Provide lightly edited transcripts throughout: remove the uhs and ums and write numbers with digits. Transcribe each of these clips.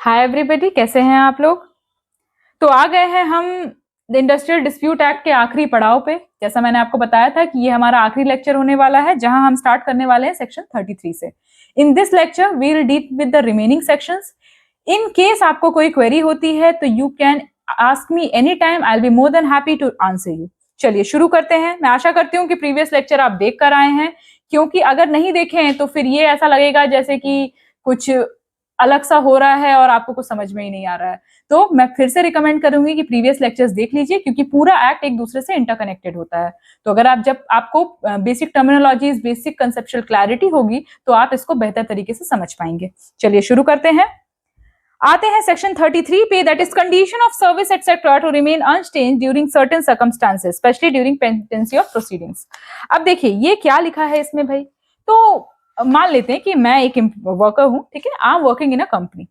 Hi everybody, कैसे हैं आप लोग। तो आ गए हैं हम द इंडस्ट्रियल डिस्प्यूट एक्ट के आखिरी पड़ाव पे। जैसा मैंने आपको बताया था कि ये हमारा आखिरी लेक्चर होने वाला है, जहां हम स्टार्ट करने वाले हैं सेक्शन 33 से। In this lecture we will deal with the remaining sections. In case आपको कोई क्वेरी होती है तो you can ask me any time, I will be more than happy to answer you. चलिए शुरू करते हैं। मैं आशा करती हूँ कि प्रीवियस लेक्चर आप देख कर आए हैं, क्योंकि अगर नहीं देखे हैं तो फिर ये ऐसा लगेगा जैसे कि कुछ अलग सा हो रहा है और आपको कुछ समझ में ही नहीं आ रहा है। तो मैं फिर से रिकमेंड करूंगी कि प्रीवियस लेक्चर्स देख लीजिए, क्योंकि पूरा एक्ट एक दूसरे से इंटरकनेक्टेड होता है। तो अगर आप जब आपको basic terminologies, basic conceptual clarity होगी तो आप इसको बेहतर तरीके से समझ पाएंगे। चलिए शुरू करते हैं। आते हैं सेक्शन 33 पे, that is condition of service etcetera to remain unchanged during certain circumstances specially during pendency of proceedings. अब देखिए ये क्या लिखा है इसमें भाई। तो मान लेते हैं कि मैं एक वर्कर हूं, ठीक है, I am working in a company.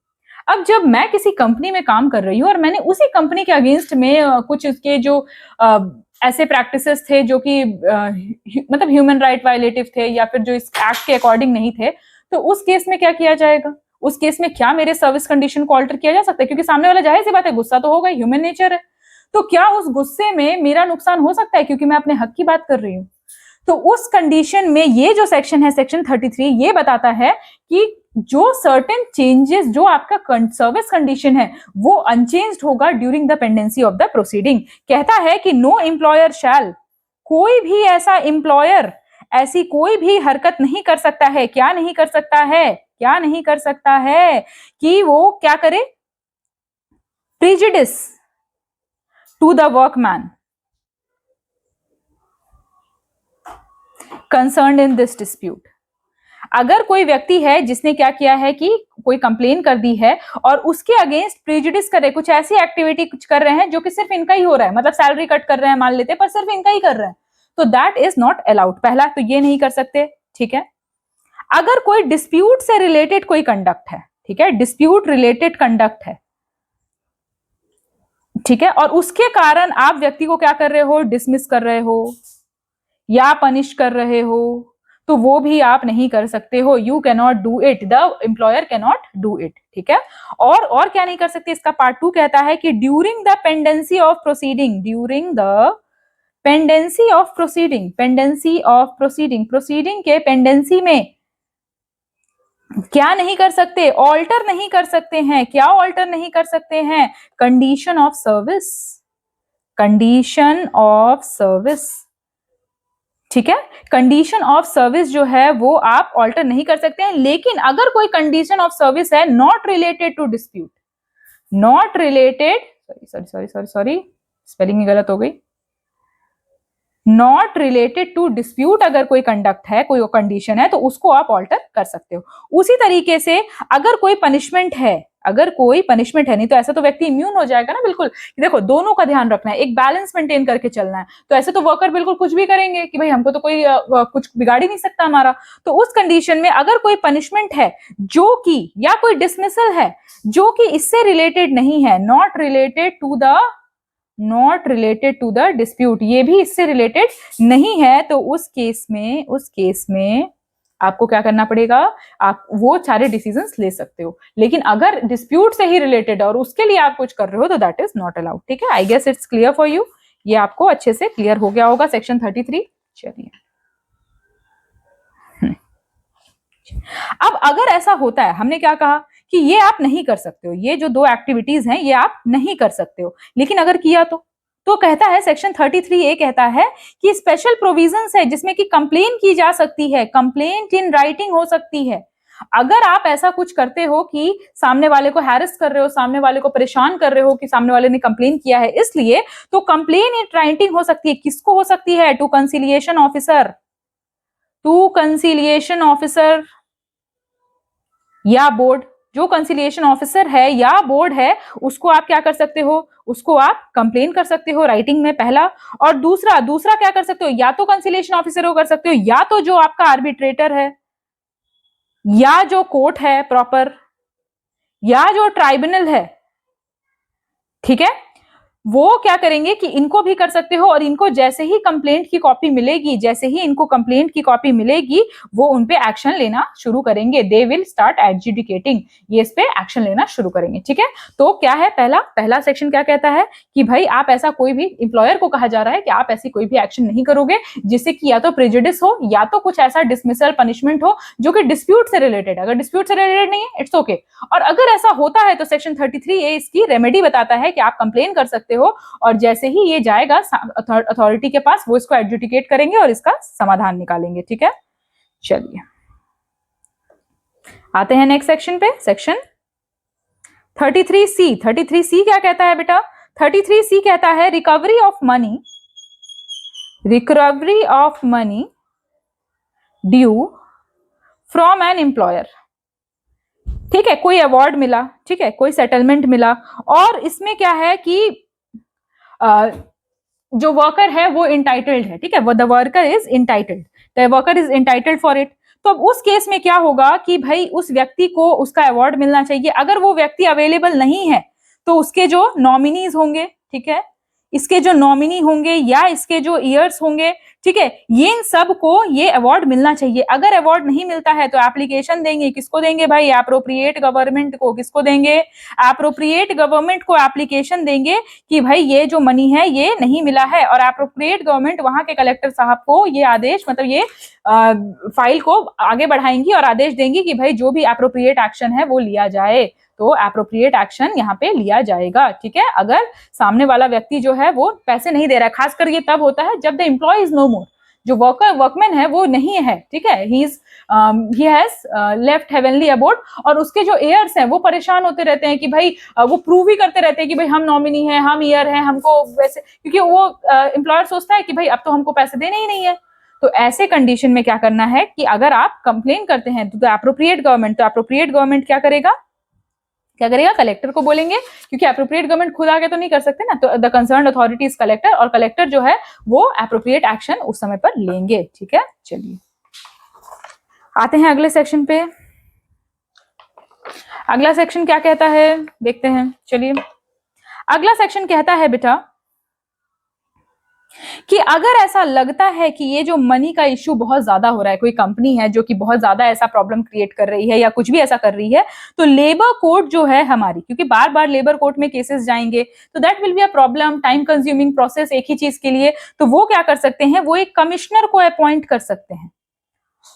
अब जब मैं किसी कंपनी में काम कर रही हूँ और मैंने उसी कंपनी के अगेंस्ट में कुछ उसके जो ऐसे प्रैक्टिसेस थे जो कि मतलब ह्यूमन राइट वायलेटिव थे या फिर जो इस एक्ट के अकॉर्डिंग नहीं थे, तो उस केस में क्या किया जाएगा। उस केस में क्या मेरे सर्विस कंडीशन को ऑल्टर किया जा सकता है, क्योंकि सामने वाला जाहिर सी बात है गुस्सा तो होगा, ह्यूमन नेचर है। तो क्या उस गुस्से में मेरा नुकसान हो सकता है, क्योंकि मैं अपने हक की बात कर रही हूँ। तो उस कंडीशन में ये जो सेक्शन है, सेक्शन 33, ये बताता है कि जो सर्टेन चेंजेस जो आपका सर्विस कंडीशन है वो अनचेंज्ड होगा during the pendency of the proceeding. कहता है कि नो एम्प्लॉयर शैल, कोई भी ऐसा एम्प्लॉयर ऐसी कोई भी हरकत नहीं कर सकता है। क्या नहीं कर सकता है, क्या नहीं कर सकता है कि वो क्या करे, prejudice to the workman concerned in this dispute. अगर कोई व्यक्ति है जिसने क्या किया है कि कोई कंप्लेन कर दी है और उसके अगेंस्ट प्रेजुडिस करे, कुछ ऐसी एक्टिविटी कुछ कर रहे हैं जो कि सिर्फ इनका ही हो रहा है, मतलब सैलरी कट कर रहे हैं मान लेते हैं, पर सिर्फ इनका ही कर रहे हैं, तो दैट इज नॉट अलाउड। पहला तो ये नहीं कर सकते, ठीक है। अगर कोई डिस्प्यूट से रिलेटेड कोई कंडक्ट है, ठीक है, डिस्प्यूट रिलेटेड कंडक्ट है, ठीक है, और उसके कारण आप व्यक्ति को क्या कर रहे हो, डिसमिस कर रहे हो या पनिश कर रहे हो, तो वो भी आप नहीं कर सकते हो। You can not do it, the employer can not do it, ठीक है। और क्या नहीं कर सकते, इसका पार्ट 2 कहता है कि during the pendency of proceeding, during the pendency of proceeding, pendency of proceeding, proceeding के पेंडेंसी में क्या नहीं कर सकते, ऑल्टर नहीं कर सकते हैं। क्या ऑल्टर नहीं कर सकते हैं, condition of service, condition of service, ठीक है। कंडीशन ऑफ सर्विस जो है वो आप ऑल्टर नहीं कर सकते हैं। लेकिन अगर कोई कंडीशन ऑफ सर्विस है not related to dispute, not related, sorry spelling गलत हो गई, नॉट रिलेटेड टू डिस्प्यूट, अगर कोई कंडक्ट है, कोई कंडीशन है, तो उसको आप ऑल्टर कर सकते हो। उसी तरीके से अगर कोई पनिशमेंट है, अगर कोई पनिशमेंट है, नहीं तो ऐसा तो व्यक्ति इम्यून हो जाएगा ना, बिल्कुल। देखो दोनों का ध्यान रखना है, एक बैलेंस मेंटेन करके चलना है। तो ऐसे तो वर्कर बिल्कुल कुछ भी करेंगे कि भाई हमको तो कोई कुछ बिगाड़ ही नहीं सकता हमारा। तो उस कंडीशन में अगर कोई पनिशमेंट है जो कि, या कोई डिसमिसल है जो कि इससे रिलेटेड नहीं है, not related to the, not related to the dispute, ये भी इससे रिलेटेड नहीं है, तो उस केस में आपको क्या करना पड़ेगा, आप वो सारे डिसीजंस ले सकते हो। लेकिन अगर डिस्प्यूट से ही रिलेटेड और उसके लिए आप कुछ कर रहे हो तो दैट इज नॉट अलाउड, ठीक है। I guess it's clear for you, ये आपको अच्छे से क्लियर हो गया होगा सेक्शन 33। चलिए अब अगर ऐसा होता है, हमने क्या कहा कि ये आप नहीं कर सकते हो, ये जो दो एक्टिविटीज हैं ये आप नहीं कर सकते हो, लेकिन अगर किया तो कहता है सेक्शन 33 ये कहता है कि स्पेशल प्रोविजंस है जिसमें कि कंप्लेन की जा सकती है, कंप्लेंट इन राइटिंग हो सकती है। अगर आप ऐसा कुछ करते हो कि सामने वाले को हैरेस कर रहे हो, सामने वाले को परेशान कर रहे हो कि सामने वाले ने कंप्लेन किया है इसलिए, तो कंप्लेन इन राइटिंग हो सकती है। किसको हो सकती है, to conciliation officer, to conciliation officer या बोर्ड। जो कंसिलिएशन ऑफिसर है या बोर्ड है उसको आप क्या कर सकते हो, उसको आप कंप्लेन कर सकते हो राइटिंग में, पहला। और दूसरा क्या कर सकते हो, या तो कंसिलिएशन ऑफिसर को कर सकते हो, या तो जो आपका आर्बिट्रेटर है, या जो कोर्ट है प्रॉपर, या जो ट्राइब्यूनल है, ठीक है। वो क्या करेंगे कि इनको भी कर सकते हो, और इनको जैसे ही कंप्लेंट की कॉपी मिलेगी, जैसे ही इनको कंप्लेंट की कॉपी मिलेगी, वो उन पे एक्शन लेना शुरू करेंगे। दे विल स्टार्ट एडजुडिकेटिंग, ये इस पे एक्शन लेना शुरू करेंगे। ठीक है, तो क्या है, पहला सेक्शन क्या कहता है कि भाई आप ऐसा कोई भी, एम्प्लॉयर को कहा जा रहा है कि आप ऐसी कोई भी एक्शन नहीं करोगे जिससे कि या तो प्रेजुडिस हो या तो कुछ ऐसा डिसमिसल पनिशमेंट हो जो कि डिस्प्यूट से रिलेटेड है। अगर डिस्प्यूट से रिलेटेड नहीं है, इट्स ओके। और अगर ऐसा होता है तो सेक्शन 33A इसकी रेमेडी बताता है कि आप कंप्लेन कर सकते हो, और जैसे ही ये जाएगा अथॉरिटी के पास, वो इसको एडजुडिकेट करेंगे और इसका समाधान निकालेंगे। ठीक है, चलिए आते हैं नेक्स्ट सेक्शन पे। Section 33C। 33C क्या कहता है बेटा? 33C कहता है recovery of money, recovery of money due from an employer. ठीक है, कोई अवार्ड मिला, ठीक है, कोई सेटलमेंट मिला, और इसमें क्या है कि जो वर्कर है वो इंटाइटल्ड है। ठीक है, वो the worker is entitled, the worker is entitled for it. तो अब उस केस में क्या होगा कि भाई उस व्यक्ति को उसका अवार्ड मिलना चाहिए। अगर वो व्यक्ति अवेलेबल नहीं है तो उसके जो नॉमिनीज होंगे, ठीक है, इसके जो नॉमिनी होंगे या इसके जो ईयर्स होंगे, ठीक है, ये इन सब को ये अवार्ड मिलना चाहिए। अगर अवार्ड नहीं मिलता है तो एप्लीकेशन देंगे, किसको देंगे भाई? एप्रोप्रिएट गवर्नमेंट को। किसको देंगे? एप्रोप्रिएट गवर्नमेंट को एप्लीकेशन देंगे कि भाई ये जो मनी है ये नहीं मिला है, और एप्रोप्रिएट गवर्नमेंट वहां के कलेक्टर साहब को ये आदेश, मतलब ये फाइल को आगे बढ़ाएंगी और आदेश देंगी कि भाई जो भी एप्रोप्रिएट एक्शन है वो लिया जाए। तो एप्रोप्रिएट एक्शन यहाँ पे लिया जाएगा। ठीक है, अगर सामने वाला व्यक्ति जो है वो पैसे नहीं दे रहा है, खासकर ये तब होता है जब the employee is no more, जो वर्कमैन है वो नहीं है। ठीक है, he has left heavenly abode, और उसके जो एयर्स हैं वो परेशान होते रहते हैं कि भाई वो प्रूव ही करते रहते हैं कि भाई हम नॉमिनी है, हम ईयर है, हमको वैसे, क्योंकि वो एम्प्लॉयर सोचता है कि भाई अब तो हमको पैसे देने ही नहीं है। तो ऐसे कंडीशन में क्या करना है कि अगर आप कंप्लेन करते हैं तो एप्रोप्रिएट गवर्नमेंट, तो एप्रोप्रिएट गवर्नमेंट क्या करेगा? कलेक्टर को बोलेंगे, क्योंकि एप्रोप्रिएट गवर्नमेंट खुद आके तो नहीं कर सकते ना, तो the concern authority is collector, और कलेक्टर जो है वो एप्रोप्रिएट एक्शन उस समय पर लेंगे। ठीक है, चलिए आते हैं अगले सेक्शन पे। अगला सेक्शन क्या कहता है देखते हैं। चलिए, अगला सेक्शन कहता है बेटा कि अगर ऐसा लगता है कि ये जो मनी का इश्यू बहुत ज्यादा हो रहा है, कोई कंपनी है जो कि बहुत ज्यादा ऐसा प्रॉब्लम क्रिएट कर रही है या कुछ भी ऐसा कर रही है, तो लेबर कोर्ट जो है हमारी, क्योंकि बार बार लेबर कोर्ट में केसेस जाएंगे तो that will be a problem, time consuming process एक ही चीज के लिए। तो वो क्या कर सकते हैं? वो एक कमिश्नर को अपॉइंट कर सकते हैं।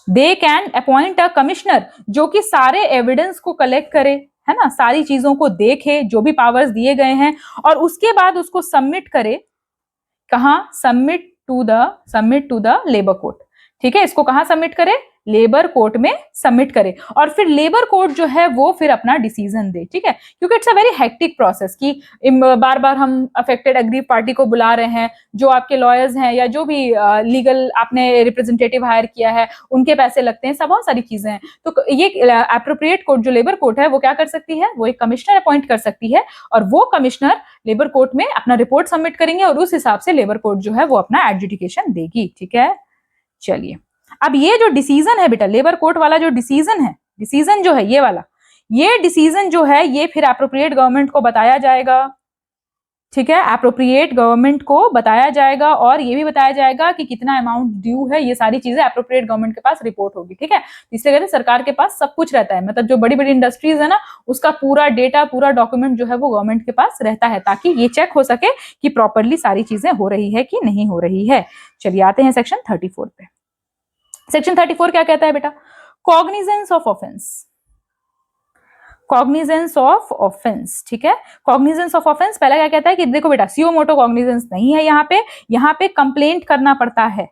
They can appoint a commissioner जो कि सारे एविडेंस को कलेक्ट करे, है ना, सारी चीजों को देखे, जो भी पावर्स दिए गए हैं, और उसके बाद उसको सबमिट करे। कहां? Submit to the labour court. ठीक है, इसको कहां सबमिट करे? लेबर कोर्ट में सबमिट करे, और फिर लेबर कोर्ट जो है वो फिर अपना डिसीजन दे। ठीक है, क्योंकि it's a very hectic process कि बार बार हम अफेक्टेड एग्रीव पार्टी को बुला रहे हैं, जो आपके लॉयर्स हैं या जो भी लीगल आपने रिप्रेजेंटेटिव हायर किया है उनके पैसे लगते हैं, सब बहुत सारी चीजें हैं। तो ये एप्रोप्रिएट कोर्ट जो लेबर कोर्ट है वो क्या कर सकती है? वो एक कमिश्नर अपॉइंट कर सकती है, और वो कमिश्नर लेबर कोर्ट में अपना रिपोर्ट सबमिट करेंगे, और उस हिसाब से लेबर कोर्ट जो है वो अपना एडजुडिकेशन देगी। ठीक है, चलिए अब ये जो डिसीजन है बेटा, लेबर कोर्ट वाला जो डिसीजन है, डिसीजन जो है ये वाला, ये डिसीजन जो है ये फिर एप्रोप्रिएट गवर्नमेंट को बताया जाएगा। ठीक है, एप्रोप्रिएट गवर्नमेंट को बताया जाएगा, और ये भी बताया जाएगा कि कितना अमाउंट ड्यू है। ये सारी चीजें एप्रोप्रिएट गवर्नमेंट के पास रिपोर्ट होगी। ठीक है, इसलिए कहते हैं सरकार के पास सब कुछ रहता है, मतलब जो बड़ी बड़ी इंडस्ट्रीज है ना, उसका पूरा डेटा, पूरा डॉक्यूमेंट जो है वो गवर्नमेंट के पास रहता है, ताकि ये चेक हो सके कि प्रॉपरली सारी चीजें हो रही है कि नहीं हो रही है। चलिए आते हैं सेक्शन 34 पे। सेक्शन 34 क्या कहता है बेटा? Cognizance of offence. Cognizance of offence, ठीक है, कॉग्निजेंस ऑफ ऑफेंस पहला क्या कहता है कि देखो बेटा, सीओ मोटो कॉग्निजेंस नहीं है यहाँ पे कंप्लेंट करना पड़ता है।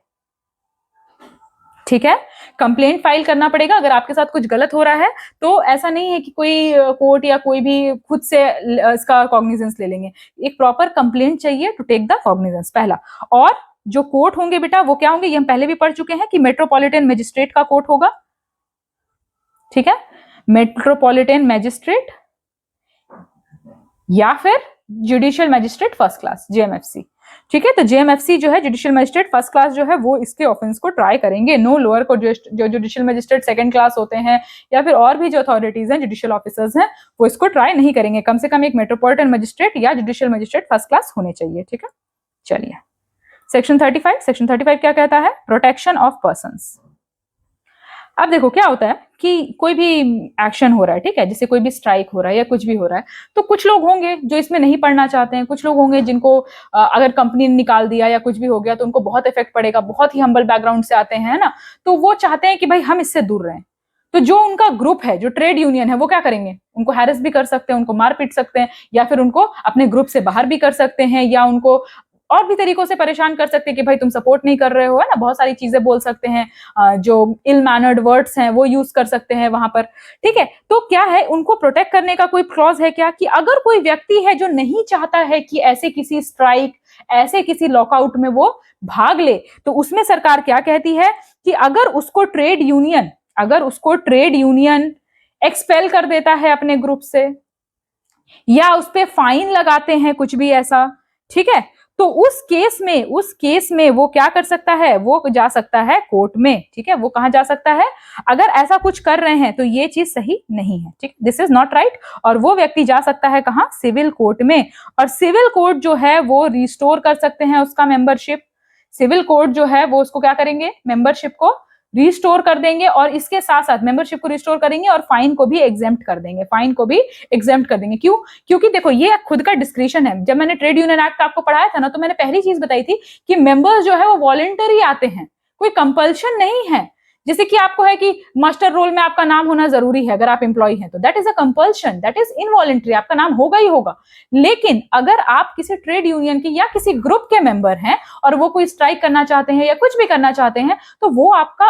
ठीक है, कंप्लेंट फाइल करना पड़ेगा अगर आपके साथ कुछ गलत हो रहा है। तो ऐसा नहीं है कि कोई कोर्ट या कोई भी खुद से इसका कॉग्निजेंस ले लेंगे, एक प्रॉपर कंप्लेंट चाहिए टू टेक द कॉग्निजेंस, पहला। और जो कोर्ट होंगे बेटा वो क्या होंगे? ये हम पहले भी पढ़ चुके हैं कि मेट्रोपॉलिटन मजिस्ट्रेट का कोर्ट होगा। ठीक है, मेट्रोपॉलिटन मजिस्ट्रेट या फिर judicial magistrate first class, JMFC. ठीक है। तो जेएमएफसी जो है जुडिशियल मजिस्ट्रेट फर्स्ट क्लास जो है वो इसके ऑफेंस को ट्राई करेंगे। नो लोअर को जो जुडिशियल मजिस्ट्रेट सेकंड क्लास होते हैं या फिर और भी जो अथॉरिटीज हैं जुडिशियल ऑफिसर्स हैं वो इसको ट्राई नहीं करेंगे। कम से कम एक मेट्रोपॉलिटन मजिस्ट्रेट या जुडिशियल मजिस्ट्रेट फर्स्ट क्लास होने चाहिए। ठीक है, चलिए सेक्शन 35 क्या कहता है? Protection of persons. अब देखो क्या होता है कि कोई भी एक्शन हो रहा है, ठीक है, जैसे कोई भी स्ट्राइक हो रहा है या कुछ भी हो रहा है, तो कुछ लोग होंगे जो इसमें नहीं पढ़ना चाहते हैं, कुछ लोग होंगे जिनको अगर कंपनी ने निकाल दिया या कुछ भी हो गया तो उनको बहुत इफेक्ट पड़ेगा, बहुत ही हम्बल बैकग्राउंड से आते हैं ना, तो वो चाहते हैं कि भाई हम इससे दूर रहें। तो जो उनका ग्रुप है, जो ट्रेड यूनियन है, वो क्या करेंगे? उनको हैरेस भी कर सकते हैं, उनको मार पीट सकते हैं, या फिर उनको अपने ग्रुप से बाहर भी कर सकते हैं, या उनको और भी तरीकों से परेशान कर सकते हैं कि भाई तुम सपोर्ट नहीं कर रहे हो, है ना, बहुत सारी चीजें बोल सकते हैं, जो इल मैनर्ड वर्ड्स हैं वो यूज कर सकते हैं वहां पर। ठीक है, तो क्या है, उनको प्रोटेक्ट करने का कोई क्लॉज है क्या कि अगर कोई व्यक्ति है जो नहीं चाहता है कि ऐसे किसी स्ट्राइक, ऐसे किसी लॉकआउट में वो भाग ले, तो उसमें सरकार क्या कहती है कि अगर उसको ट्रेड यूनियन एक्सपेल कर देता है अपने ग्रुप से या उस पे फाइन लगाते हैं कुछ भी ऐसा, ठीक है, तो उस केस में वो क्या कर सकता है? वो जा सकता है कोर्ट में। ठीक है, वो कहां जा सकता है? अगर ऐसा कुछ कर रहे हैं तो ये चीज सही नहीं है, ठीक, दिस इज नॉट राइट, और वो व्यक्ति जा सकता है कहां? सिविल कोर्ट में। और सिविल कोर्ट जो है वो रिस्टोर कर सकते हैं उसका मेंबरशिप। सिविल कोर्ट जो है वो उसको क्या करेंगे? मेंबरशिप को रिस्टोर कर देंगे, और इसके साथ साथ मेंबरशिप को रिस्टोर करेंगे और फाइन को भी एग्जेम्प्ट कर देंगे। क्यों? क्योंकि देखो ये खुद का डिस्क्रिशन है। जब मैंने ट्रेड यूनियन एक्ट आपको पढ़ाया था ना, तो मैंने पहली चीज बताई थी कि मेंबर्स जो है वो वॉलंटरी आते हैं, कोई कंपल्शन नहीं है। जैसे कि आपको है कि मास्टर रोल में आपका नाम होना जरूरी है, अगर आप एम्प्लॉय हैं तो that is a compulsion, that is involuntary, आपका नाम होगा ही होगा। लेकिन अगर आप किसी ट्रेड यूनियन की या किसी ग्रुप के मेंबर हैं और वो कोई स्ट्राइक करना चाहते हैं या कुछ भी करना चाहते हैं, तो वो आपका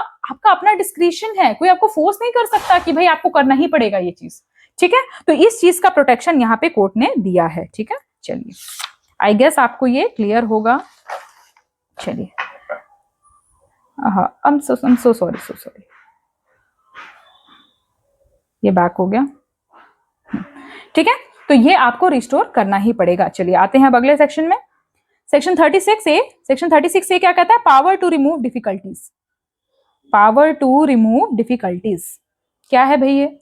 अपना डिस्क्रिशन है, कोई आपको फोर्स नहीं कर सकता कि भाई आपको करना ही पड़ेगा ये चीज। ठीक है, तो इस चीज का प्रोटेक्शन यहाँ पे कोर्ट ने दिया है। ठीक है, चलिए आई गेस आपको ये क्लियर होगा। चलिए, I'm so sorry, ये बैक हो गया। ठीक है, तो ये आपको रिस्टोर करना ही पड़ेगा। चलिए आते हैं अब अगले सेक्शन में। सेक्शन 36A क्या कहता है? Power to remove difficulties. क्या है भाई ये?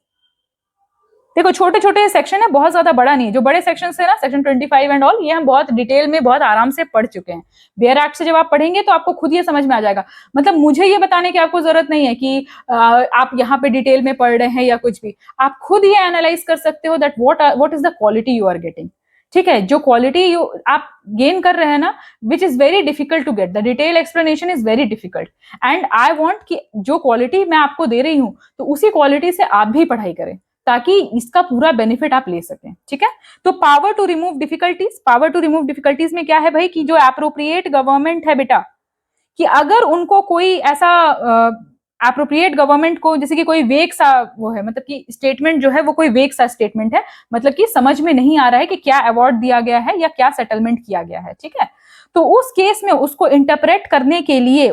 देखो छोटे छोटे सेक्शन है, बहुत ज्यादा बड़ा नहीं है। जो बड़े सेक्शन है ना, सेक्शन 25 एंड ऑल, ये हम बहुत डिटेल में बहुत आराम से पढ़ चुके हैं। बेयर एक्ट से जब आप पढ़ेंगे तो आपको खुद ये समझ में आ जाएगा। मतलब मुझे ये बताने की आपको जरूरत नहीं है कि आप यहाँ पे डिटेल में पढ़ रहे हैं या कुछ भी, आप खुद ये एनालाइज कर सकते हो that what is the quality you are getting. ठीक है, जो क्वालिटी आप गेन कर रहे हैं ना, which is very difficult to get, the detail explanation is very difficult, and I want कि जो क्वालिटी मैं आपको दे रही हूं तो उसी क्वालिटी से आप भी पढ़ाई करें ताकि इसका पूरा बेनिफिट आप ले सकें। ठीक है, तो पावर टू रिमूव डिफिकल्टीज में क्या है भाई कि जो एप्रोप्रिएट गवर्नमेंट है बेटा, कि अगर उनको कोई ऐसा एप्रोप्रिएट गवर्नमेंट को, जैसे कि कोई वेग सा वो है, मतलब कि स्टेटमेंट जो है वो कोई वेग सा स्टेटमेंट है, मतलब कि समझ में नहीं आ रहा है कि क्या अवार्ड दिया गया है या क्या सेटलमेंट किया गया है। ठीक है, तो उस केस में उसको इंटरप्रेट करने के लिए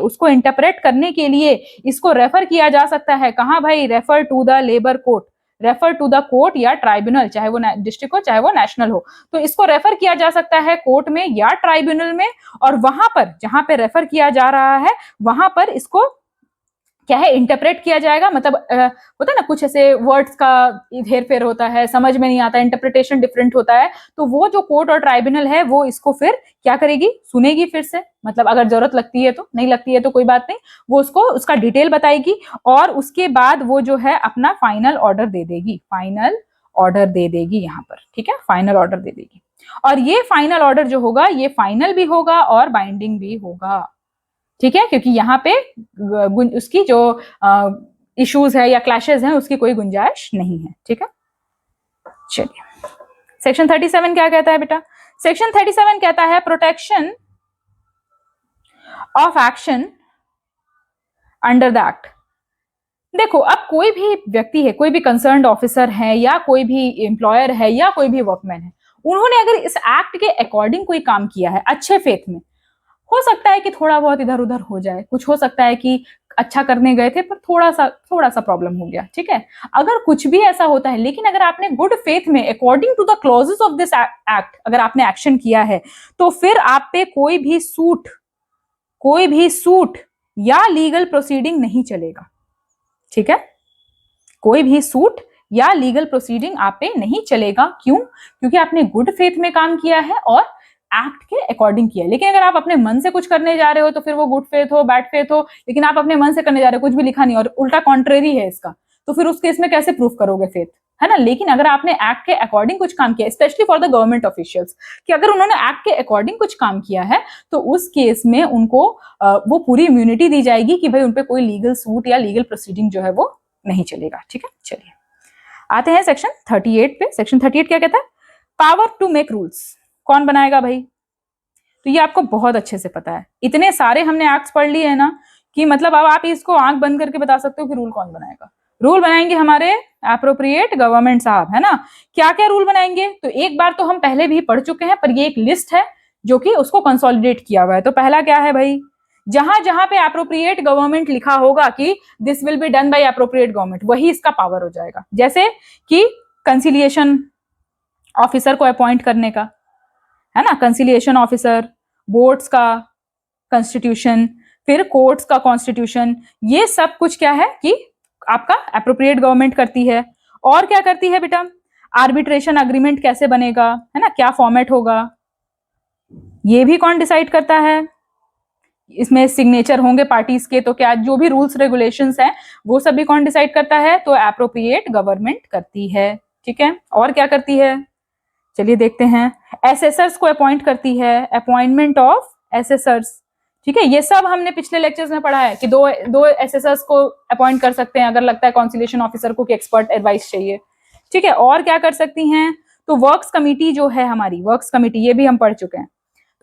इसको रेफर किया जा सकता है। कहां भाई? Refer to the labour court, refer to the court या ट्राइब्यूनल, चाहे वो डिस्ट्रिक्ट हो चाहे वो नेशनल हो, तो इसको रेफर किया जा सकता है कोर्ट में या ट्राइब्यूनल में, और वहां पर जहां पे रेफर किया जा रहा है वहां पर इसको क्या है? इंटरप्रेट किया जाएगा। मतलब होता है ना, कुछ ऐसे वर्ड्स का हेर फेर होता है, समझ में नहीं आता, इंटरप्रिटेशन डिफरेंट होता है, तो वो जो कोर्ट और ट्राइब्यूनल है वो इसको फिर क्या करेगी? सुनेगी फिर से, मतलब अगर जरूरत लगती है तो, नहीं लगती है तो कोई बात नहीं, वो उसको उसका डिटेल बताएगी और उसके बाद वो जो है अपना फाइनल ऑर्डर दे देगी यहाँ पर। ठीक है, फाइनल ऑर्डर दे देगी, और ये फाइनल ऑर्डर जो होगा ये फाइनल भी होगा और बाइंडिंग भी होगा। ठीक है, क्योंकि यहाँ पे उसकी जो इश्यूज है या क्लैशेस हैं उसकी कोई गुंजाइश नहीं है। ठीक है, चलिए सेक्शन 37 क्या कहता है बेटा? सेक्शन 37 कहता है protection of action under the act. देखो, अब कोई भी व्यक्ति है, कोई भी कंसर्न्ड ऑफिसर है या कोई भी एम्प्लॉयर है या कोई भी वर्कमैन है, उन्होंने अगर इस एक्ट के अकॉर्डिंग कोई काम किया है अच्छे फेथ में, हो सकता है कि थोड़ा बहुत इधर उधर हो जाए, कुछ हो सकता है कि अच्छा करने गए थे पर थोड़ा सा प्रॉब्लम हो गया, ठीक है। अगर कुछ भी ऐसा होता है, लेकिन अगर आपने गुड फेथ में according to the clauses of this act अगर आपने एक्शन किया है, तो फिर आप पे कोई भी सूट या लीगल प्रोसीडिंग नहीं चलेगा, ठीक है। कोई भी सूट या लीगल प्रोसीडिंग आप पे नहीं चलेगा। क्यों? क्योंकि आपने गुड फेथ में काम किया है और एक्ट के अकॉर्डिंग किया है। लेकिन अगर आप अपने मन से कुछ करने जा रहे हो तो फिर वो गुड फेथ हो, बैड फेथ हो, लेकिन आप अपने मन से करने जा रहे हो, कुछ भी लिखा नहीं और उल्टा कॉन्ट्रेरी है इसका, तो फिर उस केस में कैसे प्रूफ करोगे फेथ, है ना। लेकिन अगर आपने एक्ट के अकॉर्डिंग कुछ काम किया, specially for the government officials, कि अगर उन्होंने एक्ट के अकॉर्डिंग कुछ काम किया है तो उस केस में उनको वो पूरी इम्यूनिटी दी जाएगी कि भाई उनपे कोई लीगल सूट या लीगल प्रोसीडिंग जो है वो नहीं चलेगा, ठीक है। चलिए आते हैं सेक्शन 38 पे। सेक्शन 38 क्या कहता है? Power to make rules. कौन बनाएगा भाई? तो ये आपको बहुत अच्छे से पता है, इतने सारे हमने एक्ट्स पढ़ लिए है ना कि मतलब अब आप इसको आंख बंद करके बता सकते हो कि रूल कौन बनाएगा। रूल बनाएंगे हमारे एप्रोप्रिएट गवर्नमेंट साहब, है ना। क्या क्या रूल बनाएंगे? तो एक बार तो हम पहले भी पढ़ चुके हैं, पर ये एक लिस्ट है जो कि उसको कंसोलिडेट किया हुआ है। तो पहला क्या है भाई? जहां जहां पे एप्रोप्रिएट गवर्नमेंट लिखा होगा कि this will be done by appropriate government, वही इसका पावर हो जाएगा। जैसे कि कंसिलिएशन ऑफिसर को अपॉइंट करने का, है ना, कंसिलिएशन ऑफिसर, बोर्ड्स का कॉन्स्टिट्यूशन, फिर कोर्ट्स का कॉन्स्टिट्यूशन, ये सब कुछ क्या है कि आपका एप्रोप्रिएट गवर्नमेंट करती है। और क्या करती है बेटा? आर्बिट्रेशन अग्रीमेंट कैसे बनेगा, है ना, क्या फॉर्मेट होगा, ये भी कौन डिसाइड करता है। इसमें सिग्नेचर होंगे पार्टीज के, तो क्या जो भी रूल्स रेगुलेशंस हैं वो सब भी कौन डिसाइड करता है? तो एप्रोप्रिएट गवर्नमेंट करती है, ठीक है। और क्या करती है? चलिए देखते हैं। एसेसर्स को अपॉइंट करती है, अपॉइंटमेंट ऑफ एसेसर्स, ठीक है। ये सब हमने पिछले लेक्चर्स में पढ़ा है कि दो एसेसर्स को अपॉइंट कर सकते हैं अगर लगता है कॉन्सिलिएशन ऑफिसर को कि एक्सपर्ट एडवाइस चाहिए, ठीक है। और क्या कर सकती हैं? तो वर्क्स कमिटी जो है हमारी, वर्क्स कमिटी, ये भी हम पढ़ चुके हैं।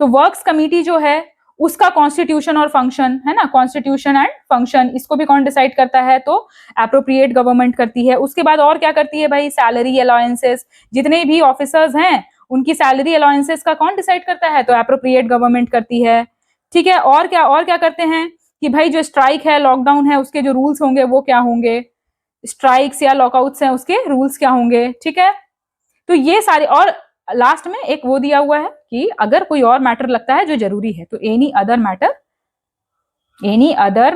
तो वर्क्स कमिटी जो है उसका कॉन्स्टिट्यूशन और फंक्शन, है ना, कॉन्स्टिट्यूशन एंड फंक्शन, इसको भी कौन डिसाइड करता है? तो एप्रोप्रिएट गवर्नमेंट करती है। उसके बाद और क्या करती है भाई? सैलरी अलाउंसेस, जितने भी ऑफिसर्स हैं उनकी सैलरी अलाउंसेस का कौन डिसाइड करता है? तो एप्रोप्रिएट गवर्नमेंट करती है, ठीक है। और क्या करते हैं कि भाई जो स्ट्राइक है, लॉकडाउन है, उसके जो रूल्स होंगे वो क्या होंगे, स्ट्राइक्स या लॉकआउट्स हैं उसके रूल्स क्या होंगे, ठीक है। तो ये सारे, और लास्ट में एक वो दिया हुआ है कि अगर कोई और मैटर लगता है जो जरूरी है तो any other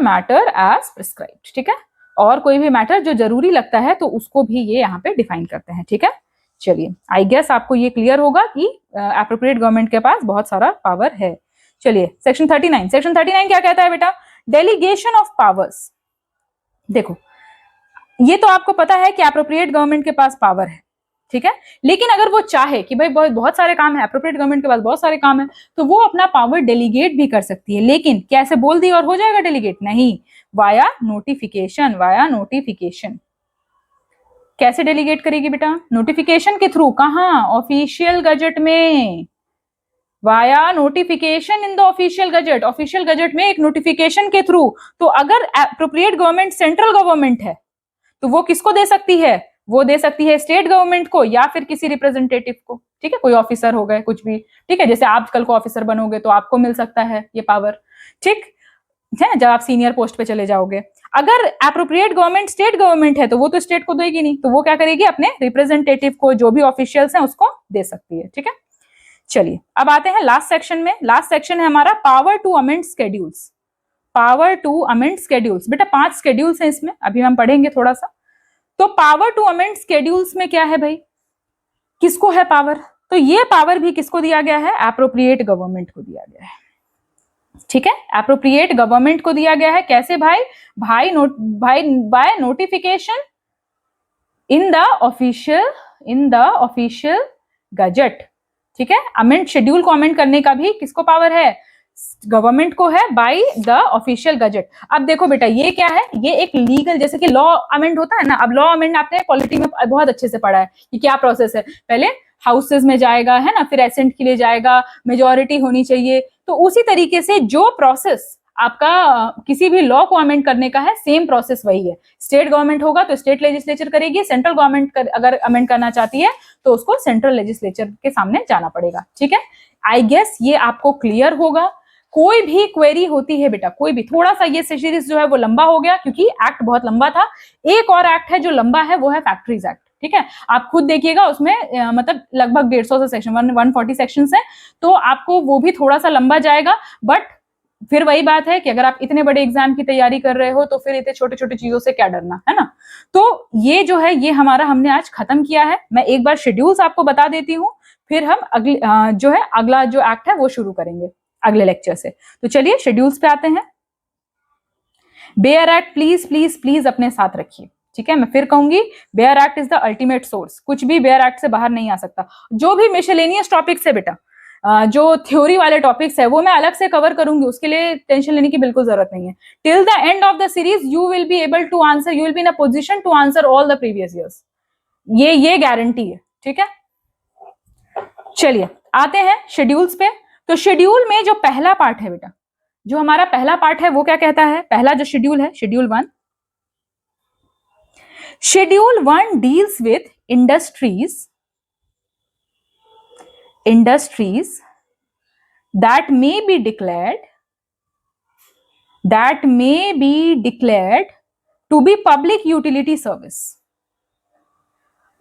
matter as prescribed, ठीक है। और कोई भी मैटर जो जरूरी लगता है तो उसको भी ये यहाँ पे डिफाइन करते हैं, ठीक है। चलिए, आई गेस आपको ये क्लियर होगा कि एप्रोप्रिएट गवर्नमेंट के पास बहुत सारा पावर है। चलिए सेक्शन 39। सेक्शन 39 क्या कहता है बेटा? Delegation of powers. देखो, ये तो आपको पता है कि एप्रोप्रिएट गवर्नमेंट के पास पावर है, ठीक है। लेकिन अगर वो चाहे कि भाई बहुत सारे काम है, एप्रोप्रिएट गवर्नमेंट के पास बहुत सारे काम है, तो वो अपना पावर डेलीगेट भी कर सकती है। लेकिन कैसे बोल दी और हो जाएगा डेलीगेट? नहीं, वाया नोटिफिकेशन। कैसे डेलीगेट करेगी बेटा? नोटिफिकेशन के थ्रू। कहां? ऑफिशियल गजट में, via notification in the official gazette. Official gazette में एक नोटिफिकेशन के थ्रू। तो अगर एप्रोप्रिएट गवर्नमेंट सेंट्रल गवर्नमेंट है तो वो किसको दे सकती है? वो दे सकती है स्टेट गवर्नमेंट को या फिर किसी रिप्रेजेंटेटिव को, ठीक है। कोई ऑफिसर हो गए, कुछ भी, ठीक है। जैसे आप कल को ऑफिसर बनोगे तो आपको मिल सकता है ये पावर, ठीक है, जब आप सीनियर पोस्ट पे चले जाओगे। अगर एप्रोप्रिएट गवर्नमेंट स्टेट गवर्नमेंट है तो वो तो स्टेट को देगी नहीं, तो वो क्या करेगी? अपने रिप्रेजेंटेटिव को, जो भी ऑफिशियल्स हैं उसको दे सकती है, ठीक है। चलिए अब आते हैं लास्ट सेक्शन में। लास्ट सेक्शन है हमारा power to amend schedules. Power to amend schedules, बेटा 5 स्केड्यूल्स हैं इसमें, अभी हम पढ़ेंगे थोड़ा सा। तो पावर टू अमेंड स्केड्यूल्स में क्या है भाई? किसको है पावर? तो ये पावर भी किसको दिया गया है? एप्रोप्रिएट गवर्नमेंट को दिया गया है, ठीक है। एप्रोप्रिएट गवर्नमेंट को दिया गया है। कैसे भाई? By notification in the official gazette, ठीक है। अमेंड शेड्यूल को अमेंड करने का भी किसको पावर है? गवर्नमेंट को है, बाय द ऑफिशियल गजट। अब देखो बेटा, ये क्या है? ये एक लीगल, जैसे कि लॉ अमेंड होता है ना। अब लॉ अमेंड आपने पॉलिटी में बहुत अच्छे से पढ़ा है कि क्या प्रोसेस है। पहले हाउसेज में जाएगा, है ना, फिर एसेंट के लिए जाएगा, मेजॉरिटी होनी चाहिए। तो उसी तरीके से जो प्रोसेस आपका किसी भी लॉ को अमेंड करने का है, सेम प्रोसेस वही है। स्टेट गवर्नमेंट होगा तो स्टेट लेजिस्लेचर करेगी, सेंट्रल गवर्नमेंट अगर अमेंड करना चाहती है तो उसको सेंट्रल लेजिस्लेचर के सामने जाना पड़ेगा, ठीक है। आई गेस ये आपको क्लियर होगा। कोई भी क्वेरी होती है बेटा, कोई भी, थोड़ा सा ये सीरीज जो है वो लंबा हो गया क्योंकि एक्ट बहुत लंबा था। एक और एक्ट है जो लंबा है, वो है फैक्ट्रीज एक्ट, ठीक है। आप खुद देखिएगा, उसमें मतलब लगभग 150 से सेक्शन 140 सेक्शंस हैं, तो आपको वो भी थोड़ा सा लंबा जाएगा। बट फिर वही बात है कि अगर आप इतने बड़े एग्जाम की तैयारी कर रहे हो तो फिर इतने छोटे छोटे चीजों से क्या डरना, है ना। तो ये जो है ये हमारा हमने आज खत्म किया है। मैं एक बार शेड्यूल्स आपको बता देती हूँ, फिर हम अगले जो है अगला जो एक्ट है वो शुरू करेंगे अगले लेक्चर से। तो चलिए शेड्यूल्स पे आते हैं। Bare act please please please अपने साथ रखिए, ठीक है। मैं फिर कहूंगी, bare act is the ultimate source, कुछ भी बेयर एक्ट से बाहर नहीं आ सकता। जो भी मिसलेनियस टॉपिक्स है बेटा, जो थ्योरी वाले टॉपिक्स है वो मैं अलग से कवर करूंगी, उसके लिए टेंशन लेने की बिल्कुल जरूरत नहीं है। Till the end of the series you will be able to answer, you will be in a position to answer all the previous years, ये गारंटी है, ठीक है। चलिए आते हैं शेड्यूल्स पे। तो शेड्यूल में जो पहला पार्ट है बेटा, जो हमारा पहला पार्ट है वो क्या कहता है, पहला जो शेड्यूल है, schedule 1। Schedule 1 deals with industries that may be declared to be public utility service।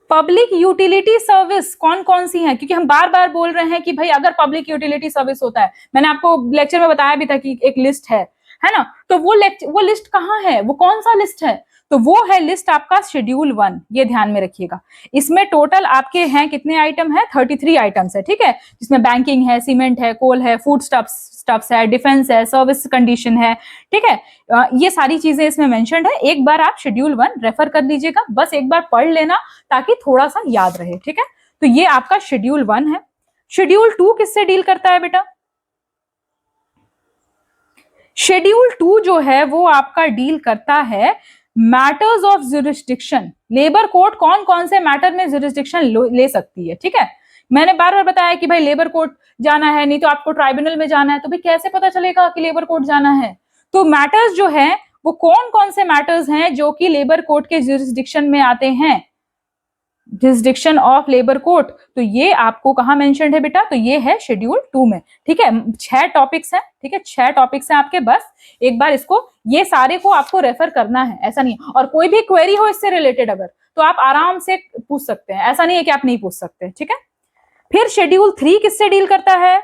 Public utility service कौन कौन सी है, क्योंकि हम बार बार बोल रहे हैं कि भाई अगर पब्लिक यूटिलिटी सर्विस होता है, मैंने आपको लेक्चर में बताया भी था कि एक लिस्ट है ना। तो वो लिस्ट कहाँ है, वो कौन सा लिस्ट है, तो वो है लिस्ट आपका शेड्यूल 1, ये ध्यान में रखिएगा। इसमें टोटल आपके हैं कितने आइटम है, 33 आइटम्स है, ठीक है। जिसमें बैंकिंग है, सीमेंट है, कोल है, फूड स्टफ्स है, डिफेंस है, सर्विस कंडीशन है, ठीक है। ये सारी चीजें इसमें मेंशन्ड है। एक बार आप शेड्यूल 1 रेफर कर लीजिएगा, बस एक बार पढ़ लेना ताकि थोड़ा सा याद रहे, ठीक है। तो ये आपका शेड्यूल 1 है। शेड्यूल 2 किससे डील करता है बेटा, शेड्यूल 2 जो है वो आपका डील करता है matters of jurisdiction. Labour court कौन कौन से मैटर में ज्यूरिसडिक्शन ले सकती है, ठीक है। मैंने बार बार बताया कि भाई लेबर कोर्ट जाना है, नहीं तो आपको ट्राइब्यूनल में जाना है, तो भाई कैसे पता चलेगा कि लेबर कोर्ट जाना है। तो मैटर्स जो है वो कौन कौन से मैटर्स हैं जो कि लेबर कोर्ट के ज्यूरिसडिक्शन में आते हैं, ज्यूरिसडिक्शन ऑफ लेबर कोर्ट। तो ये आपको कहां मेंशन्ड है बेटा, तो ये है शेड्यूल 2 में, ठीक है। 6 टॉपिक्स हैं, ठीक है, 6 टॉपिक्स हैं आपके, बस एक बार इसको, ये सारे को आपको रेफर करना है, ऐसा नहीं है। और कोई भी क्वेरी हो इससे रिलेटेड अगर, तो आप आराम से पूछ सकते हैं, ऐसा नहीं है कि आप नहीं पूछ सकते, ठीक है। फिर शेड्यूल 3 किससे डील करता है,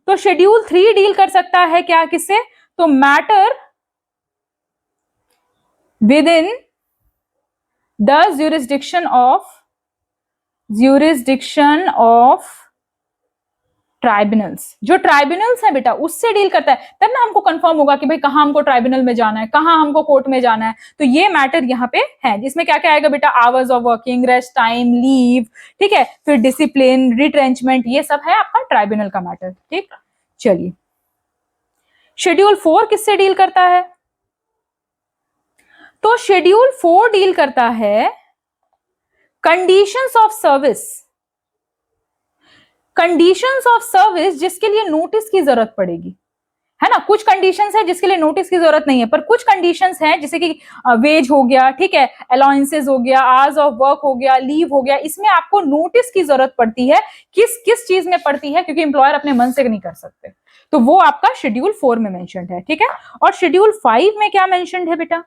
तो शेड्यूल 3 डील कर सकता है क्या, किससे, तो matter with in the jurisdiction of tribunals. जो ट्राइब्यूनल्स है बेटा उससे डील करता है, तब ना हमको कंफर्म होगा कि भाई कहां हमको ट्राइब्यूनल में जाना है, कहां हमको कोर्ट में जाना है। तो ये मैटर यहाँ पे है, जिसमें क्या क्या आएगा बेटा, hours of working, rest time, leave, ठीक है, फिर डिसिप्लिन, रिट्रेंचमेंट, ये सब है आपका ट्राइब्यूनल का मैटर, ठीक। चलिए शेड्यूल 4 किससे डील करता है, तो शेड्यूल 4 डील करता है conditions of service. Conditions of service जिसके लिए नोटिस की जरूरत पड़ेगी, है ना। कुछ कंडीशंस है जिसके लिए नोटिस की जरूरत नहीं है, पर कुछ कंडीशंस हैं जैसे कि वेज हो गया, ठीक है, अलाउंसेस हो गया, आवर्स ऑफ वर्क हो गया, लीव हो गया, इसमें आपको नोटिस की जरूरत पड़ती है। किस किस चीज में पड़ती है, क्योंकि एम्प्लॉयर अपने मन से नहीं कर सकते, तो वो आपका शेड्यूल 4 में मेंशन्ड है, ठीक है। और शेड्यूल 5 में क्या मेंशन्ड है बेटा,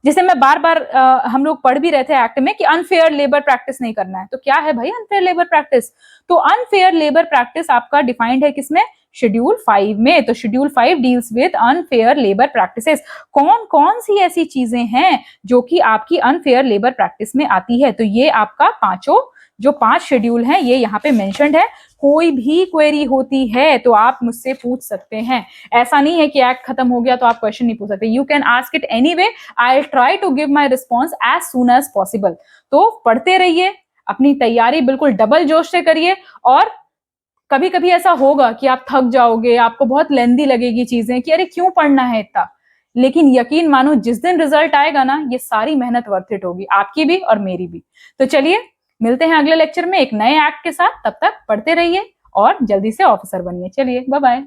जिसे मैं बार बार हम लोग पढ़ भी रहे थे एक्ट में कि अनफेयर लेबर प्रैक्टिस नहीं करना है। तो क्या है भाई अनफेयर लेबर प्रैक्टिस, तो अनफेयर लेबर प्रैक्टिस आपका डिफाइंड है किसमें, शेड्यूल 5 में। तो schedule 5 deals with unfair labour practices. कौन कौन सी ऐसी चीजें हैं जो कि आपकी अनफेयर लेबर प्रैक्टिस में आती है, तो ये आपका पांचों जो 5 शेड्यूल हैं ये यहाँ पे मेंशन्ड है। कोई भी क्वेरी होती है तो आप मुझसे पूछ सकते हैं, ऐसा नहीं है कि एक्ट खत्म हो गया तो आप क्वेश्चन नहीं पूछ सकते। You can ask it anyway, I will try to give my response as soon as possible. तो पढ़ते रहिए, अपनी तैयारी बिल्कुल डबल जोश से करिए। और कभी कभी ऐसा होगा कि आप थक जाओगे, आपको बहुत लेंदी लगेगी चीजें कि अरे क्यों पढ़ना है इतना, लेकिन यकीन मानो जिस दिन रिजल्ट आएगा ना, ये सारी मेहनत वर्थ इट होगी, आपकी भी और मेरी भी। तो चलिए मिलते हैं अगले लेक्चर में एक नए एक्ट के साथ, तब तक पढ़ते रहिए और जल्दी से ऑफिसर बनिए। चलिए बाय बाय।